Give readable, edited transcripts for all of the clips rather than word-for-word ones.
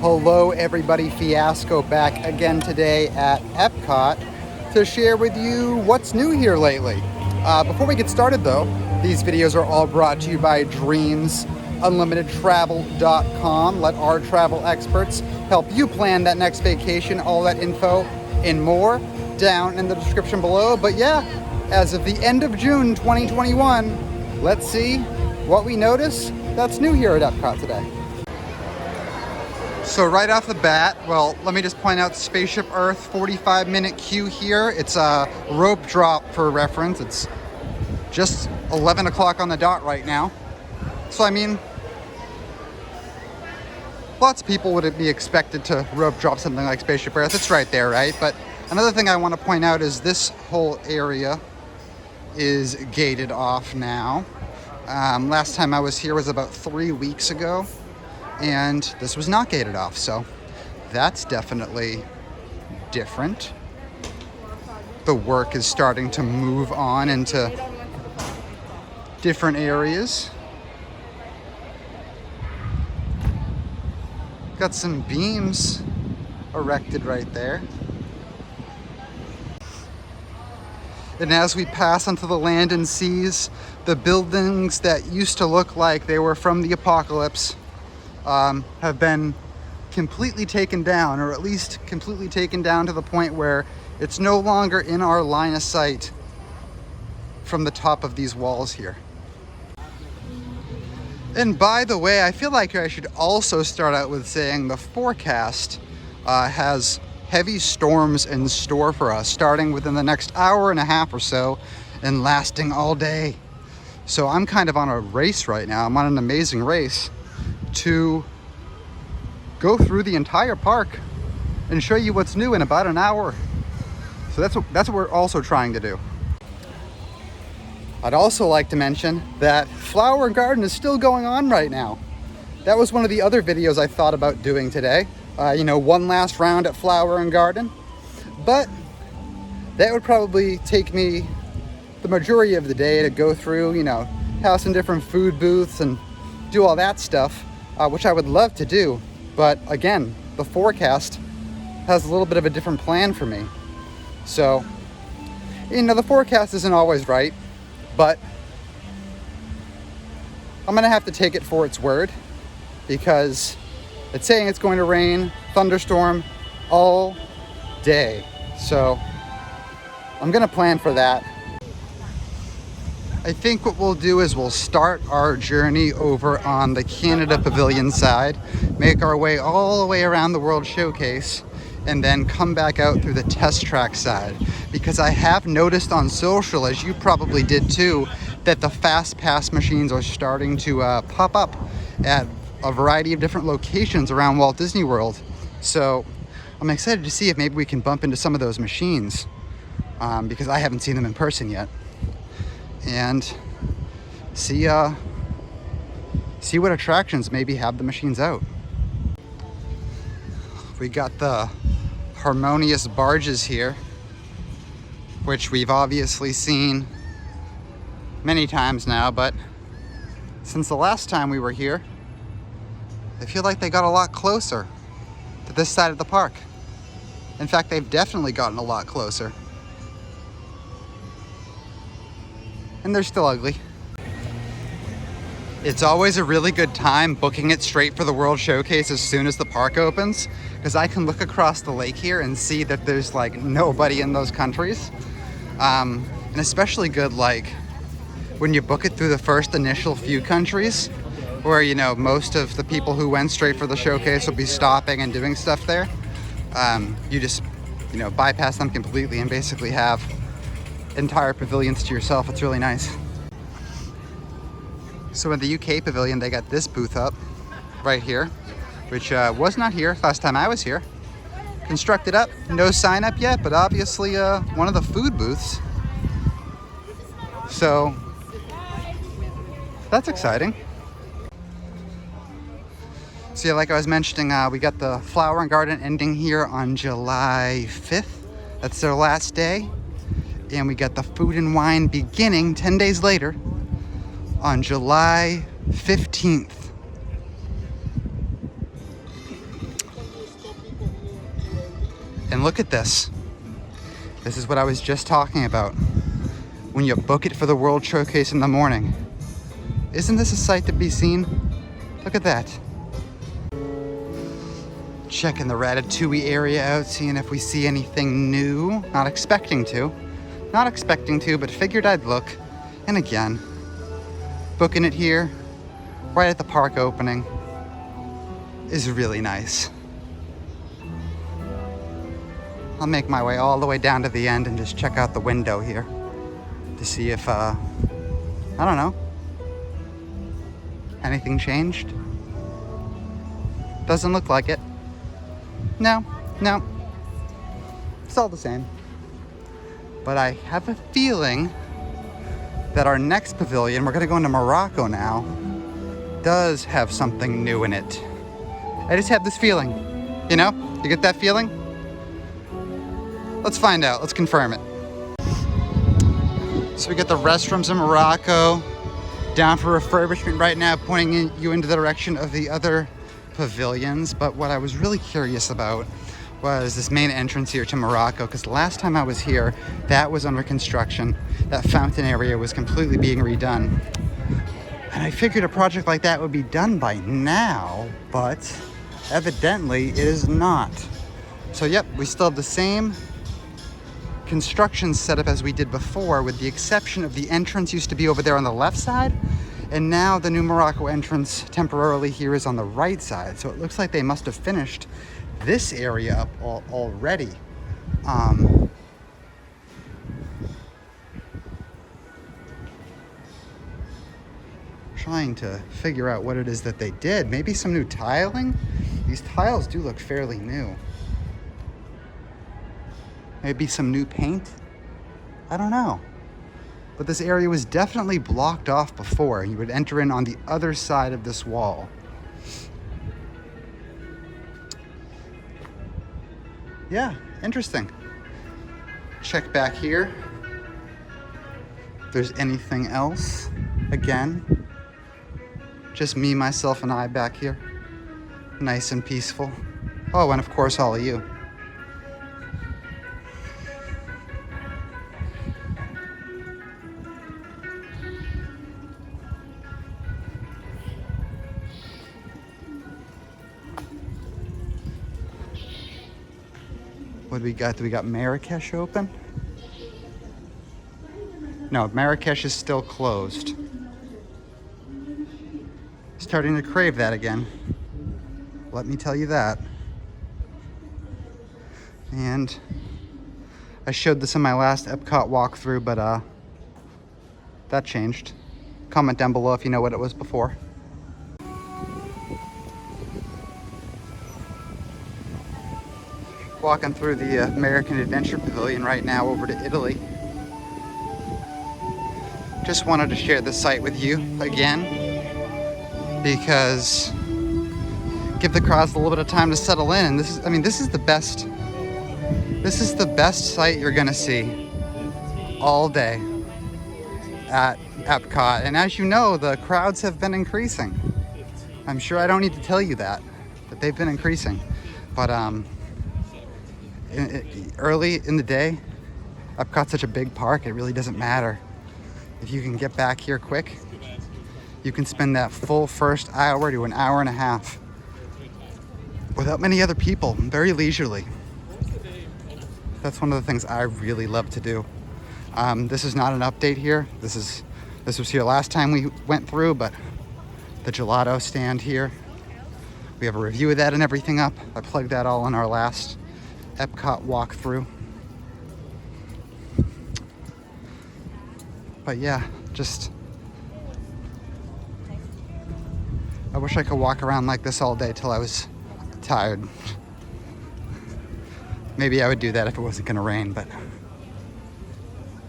Hello everybody, Fiasco back again today at Epcot to share with you what's new here lately. Before we get started though, these videos are all brought to you by DreamsUnlimitedTravel.com. Let our travel experts help you plan that next vacation. All that info and more down in the description below. But yeah, as of the end of June 2021, let's see what we notice that's new here at Epcot today. So right off the bat, well, let me just point out Spaceship Earth 45-minute queue here. It's a rope drop for reference. It's just 11 o'clock on the dot right now. So I mean, lots of people would be expected to rope drop something like Spaceship Earth. It's right there, right? But another thing I want to point out is this whole area is gated off now. Last time I was here was about 3 weeks ago, and this was not gated off, so that's definitely different. The work is starting to move on into different areas. Got some beams erected right there. And as we pass onto the land and seas, the buildings that used to look like they were from the apocalypse have been completely taken down, or at least completely taken down to the point where it's no longer in our line of sight from the top of these walls here. And by the way, I feel like I should also start out with saying the forecast has heavy storms in store for us, starting within the next hour and a half or so and lasting all day. So I'm kind of on a race right now. I'm on an amazing race to go through the entire park and show you what's new in about an hour. So that's what we're also trying to do. I'd also like to mention that Flower and Garden is still going on right now. That was one of the other videos I thought about doing today. One last round at Flower and Garden. But that would probably take me the majority of the day to go through, have some different food booths and do all that stuff, which I would love to do. But again, the forecast has a little bit of a different plan for me. So, the forecast isn't always right, but I'm gonna have to take it for its word, because it's saying it's going to rain, thunderstorm all day. So I'm gonna plan for that. I think what we'll do is we'll start our journey over on the Canada Pavilion side, make our way all the way around the World Showcase, and then come back out through the test track side. Because I have noticed on social, as you probably did too, that the Fast Pass machines are starting to pop up at a variety of different locations around Walt Disney World. So I'm excited to see if maybe we can bump into some of those machines, because I haven't seen them in person yet. And see what attractions maybe have the machines out. We got the Harmonious barges here, which we've obviously seen many times now, but since the last time we were here, I feel like they got a lot closer to this side of the park. In fact, they've definitely gotten a lot closer. And they're still ugly. It's always a really good time booking it straight for the World Showcase as soon as the park opens, because I can look across the lake here and see that there's like nobody in those countries. And especially good when you book it through the first initial few countries, where most of the people who went straight for the showcase will be stopping and doing stuff there. You just bypass them completely and basically have entire pavilions to yourself. It's really nice. So in the UK pavilion, they got this booth up right here, which was not here last time I was here. Constructed up, no sign up yet, but obviously one of the food booths. So that's exciting. So yeah, like I was mentioning, we got the Flower and Garden ending here on July 5th. That's their last day. And we got the Food and Wine beginning 10 days later on July 15th. And look at this. This is what I was just talking about. When you book it for the World Showcase in the morning. Isn't this a sight to be seen? Look at that. Checking the Ratatouille area out, seeing if we see anything new. Not expecting to, but figured I'd look. And again, booking it here, right at the park opening, is really nice. I'll make my way all the way down to the end and just check out the window here to see if, I don't know, anything changed. Doesn't look like it. No, it's all the same. But I have a feeling that our next pavilion, we're gonna go into Morocco now, does have something new in it. I just have this feeling, you know? You get that feeling? Let's find out, let's confirm it. So we got the restrooms in Morocco, down for refurbishment right now, pointing you into the direction of the other pavilions. But what I was really curious about was this main entrance here to Morocco, because last time I was here, that was under construction. That fountain area was completely being redone. And I figured a project like that would be done by now, but evidently it is not. So yep, we still have the same construction setup as we did before, with the exception of the entrance used to be over there on the left side, and now the new Morocco entrance temporarily here is on the right side. So it looks like they must have finished this area up already. Trying to figure out what it is that they did. Maybe some new tiling? These tiles do look fairly new. Maybe some new paint? I don't know. But this area was definitely blocked off before. You would enter in on the other side of this wall. Yeah, interesting. Check back here. If there's anything else. Again, just me, myself, and I back here. Nice and peaceful. Oh, and of course all of you. What do we got? Do we got Marrakesh open? No, Marrakesh is still closed. Starting to crave that again. Let me tell you that. And I showed this in my last Epcot walkthrough, but that changed. Comment down below if you know what it was before. Walking through the American Adventure Pavilion right now over to Italy. Just wanted to share the site with you again, because give the crowds a little bit of time to settle in. And this is the best site you're gonna see all day at Epcot. And as you know, the crowds have been increasing. I'm sure I don't need to tell you that they've been increasing. But early in the day, Epcot's such a big park, it really doesn't matter. If you can get back here quick, you can spend that full first hour to an hour and a half without many other people, very leisurely. That's one of the things I really love to do. This is not an update here. This was here last time we went through, but the gelato stand here, we have a review of that and everything up. I plugged that all in our last Epcot walkthrough. But yeah, I wish I could walk around like this all day till I was tired. Maybe I would do that if it wasn't gonna rain, but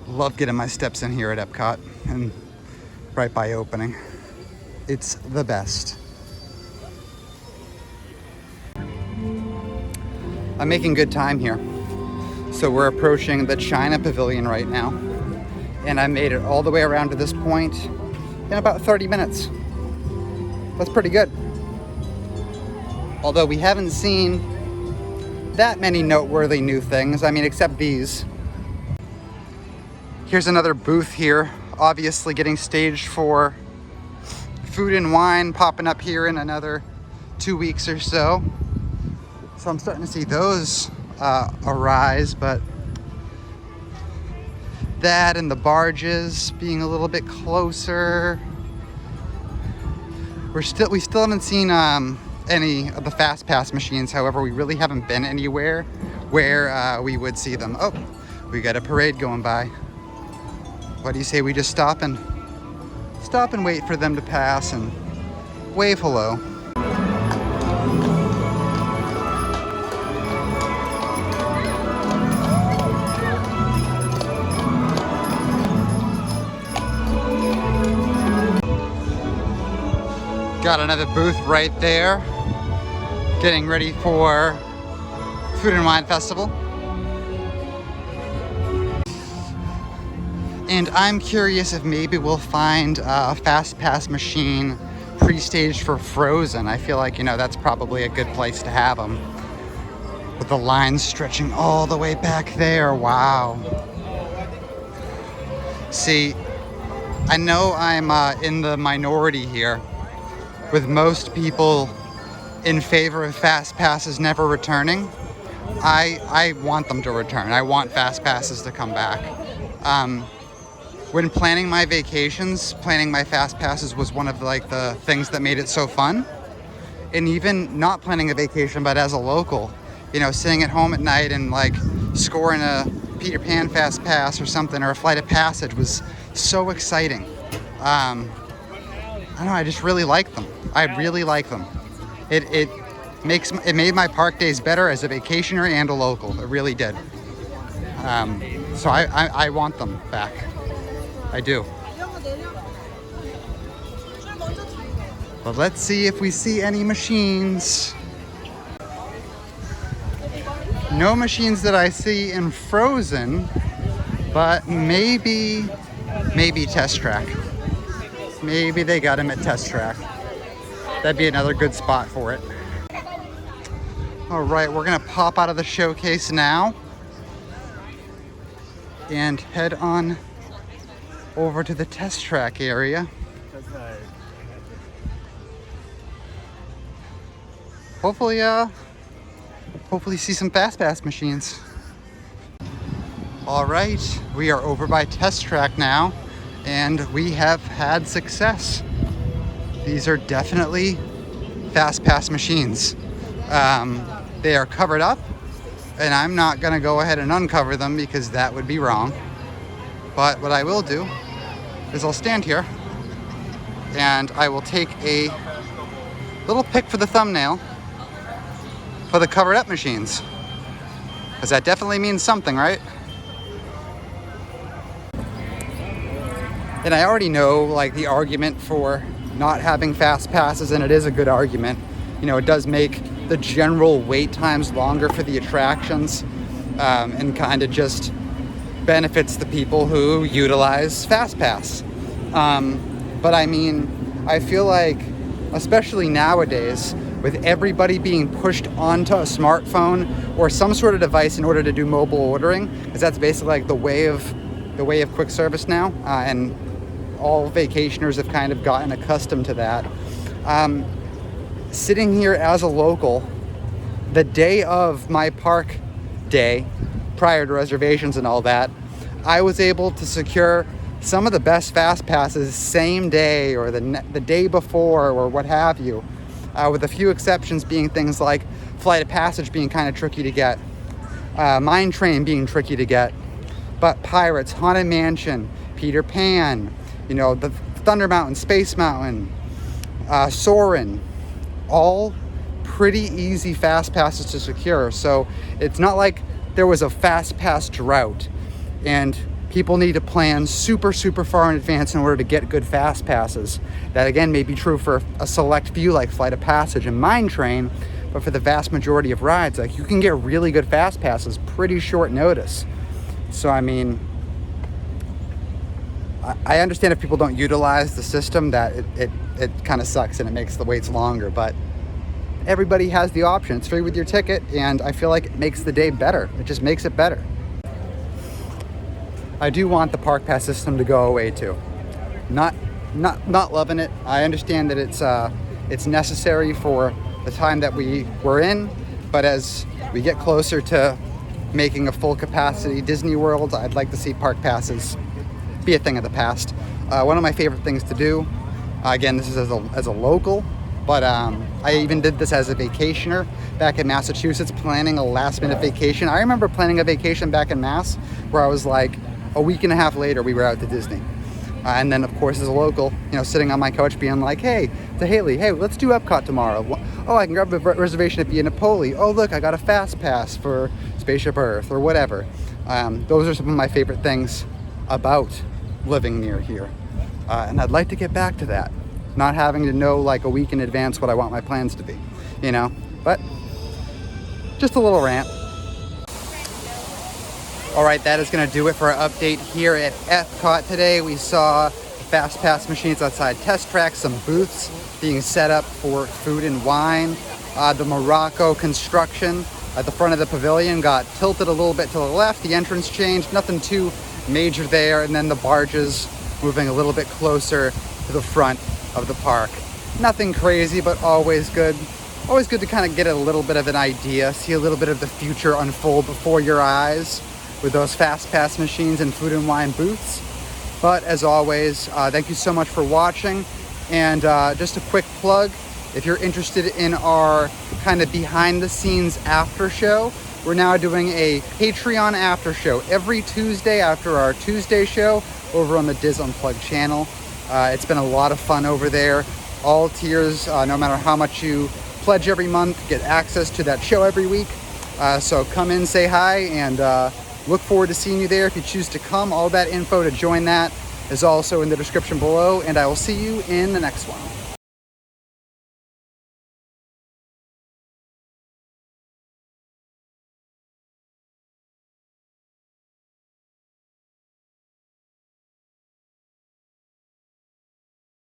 love getting my steps in here at Epcot and right by opening. It's the best. I'm making good time here. So we're approaching the China Pavilion right now, and I made it all the way around to this point in about 30 minutes. That's pretty good. Although we haven't seen that many noteworthy new things. I mean, except these. Here's another booth here, obviously getting staged for Food and Wine popping up here in another 2 weeks or so. So I'm starting to see those arise, but that and the barges being a little bit closer. We still haven't seen any of the fast pass machines. However, we really haven't been anywhere where we would see them. Oh, we got a parade going by. What do you say we just stop and wait for them to pass and wave hello? Got another booth right there, getting ready for Food and Wine Festival. And I'm curious if maybe we'll find a fast pass machine pre-staged for Frozen. I feel like, that's probably a good place to have them. With the lines stretching all the way back there, wow. See, I know I'm in the minority here, with most people in favor of fast passes never returning. I want them to return. I want fast passes to come back. When planning my vacations, planning my fast passes was one of the things that made it so fun. And even not planning a vacation, but as a local, sitting at home at night and scoring a Peter Pan fast pass or something, or a Flight of Passage was so exciting. I don't know, I just really like them. I really like them. It made my park days better as a vacationer and a local. It really did. So I want them back. I do. But let's see if we see any machines. No machines that I see in Frozen, but maybe Test Track. Maybe they got him at Test Track. That'd be another good spot for it. All right, we're gonna pop out of the showcase now and head on over to the Test Track area. Hopefully see some fast pass machines. All right, we are over by Test Track now, and we have had success. These are definitely fast pass machines. They are covered up, and I'm not gonna go ahead and uncover them because that would be wrong. But what I will do is I'll stand here and I will take a little pic for the thumbnail for the covered up machines, because that definitely means something, right? And I already know the argument for not having fast passes, and it is a good argument. It does make the general wait times longer for the attractions, and kind of just benefits the people who utilize fast pass. But I mean, I feel like, especially nowadays, with everybody being pushed onto a smartphone or some sort of device in order to do mobile ordering, because that's basically the way of quick service now, and all vacationers have kind of gotten accustomed to that. Sitting here as a local, the day of my park day, prior to reservations and all that, I was able to secure some of the best fast passes same day or the day before or what have you, with a few exceptions being things like Flight of Passage being kind of tricky to get, Mine Train being tricky to get, but Pirates, Haunted Mansion, Peter Pan, the Thunder Mountain, Space Mountain, Soarin', all pretty easy fast passes to secure. So it's not like there was a fast pass drought and people need to plan super far in advance in order to get good fast passes. That again may be true for a select few like Flight of Passage and Mine Train, but for the vast majority of rides, you can get really good fast passes pretty short notice. So I mean, I understand if people don't utilize the system, that it kind of sucks and it makes the waits longer, but everybody has the option. It's free with your ticket, and I feel like it makes the day better. It just makes it better. I do want the park pass system to go away too. Not loving it. I understand that it's necessary for the time that we were in, but as we get closer to making a full capacity Disney World, I'd like to see park passes be a thing of the past. One of my favorite things to do, again, this is as a local, but I even did this as a vacationer back in Massachusetts, planning a last minute vacation. I remember planning a vacation back in Mass where I was like, a week and a half later, we were out to Disney. And then, of course, as a local, sitting on my couch being like, hey, to Haley, hey, let's do Epcot tomorrow. Oh, I can grab a reservation at Via Napoli. Oh, look, I got a fast pass for Spaceship Earth or whatever. Those are some of my favorite things about living near here. And I'd like to get back to that. Not having to know like a week in advance what I want my plans to be, But just a little rant. All right, that is going to do it for our update here at Epcot today. We saw fast pass machines outside Test Track, some booths being set up for food and wine. The Morocco construction at the front of the pavilion got tilted a little bit to the left. The entrance changed, nothing too major there. And then the barges moving a little bit closer to the front of the park. Nothing crazy, but always good. Always good to kind of get a little bit of an idea, see a little bit of the future unfold before your eyes with those fast pass machines and food and wine booths. But as always, thank you so much for watching. And just a quick plug, if you're interested in our kind of behind the scenes after show, we're now doing a Patreon after show every Tuesday after our Tuesday show over on the Diz Unplugged channel. It's been a lot of fun over there. All tiers, no matter how much you pledge every month, get access to that show every week. So come in, say hi, and look forward to seeing you there if you choose to come. All that info to join that is also in the description below, and I will see you in the next one.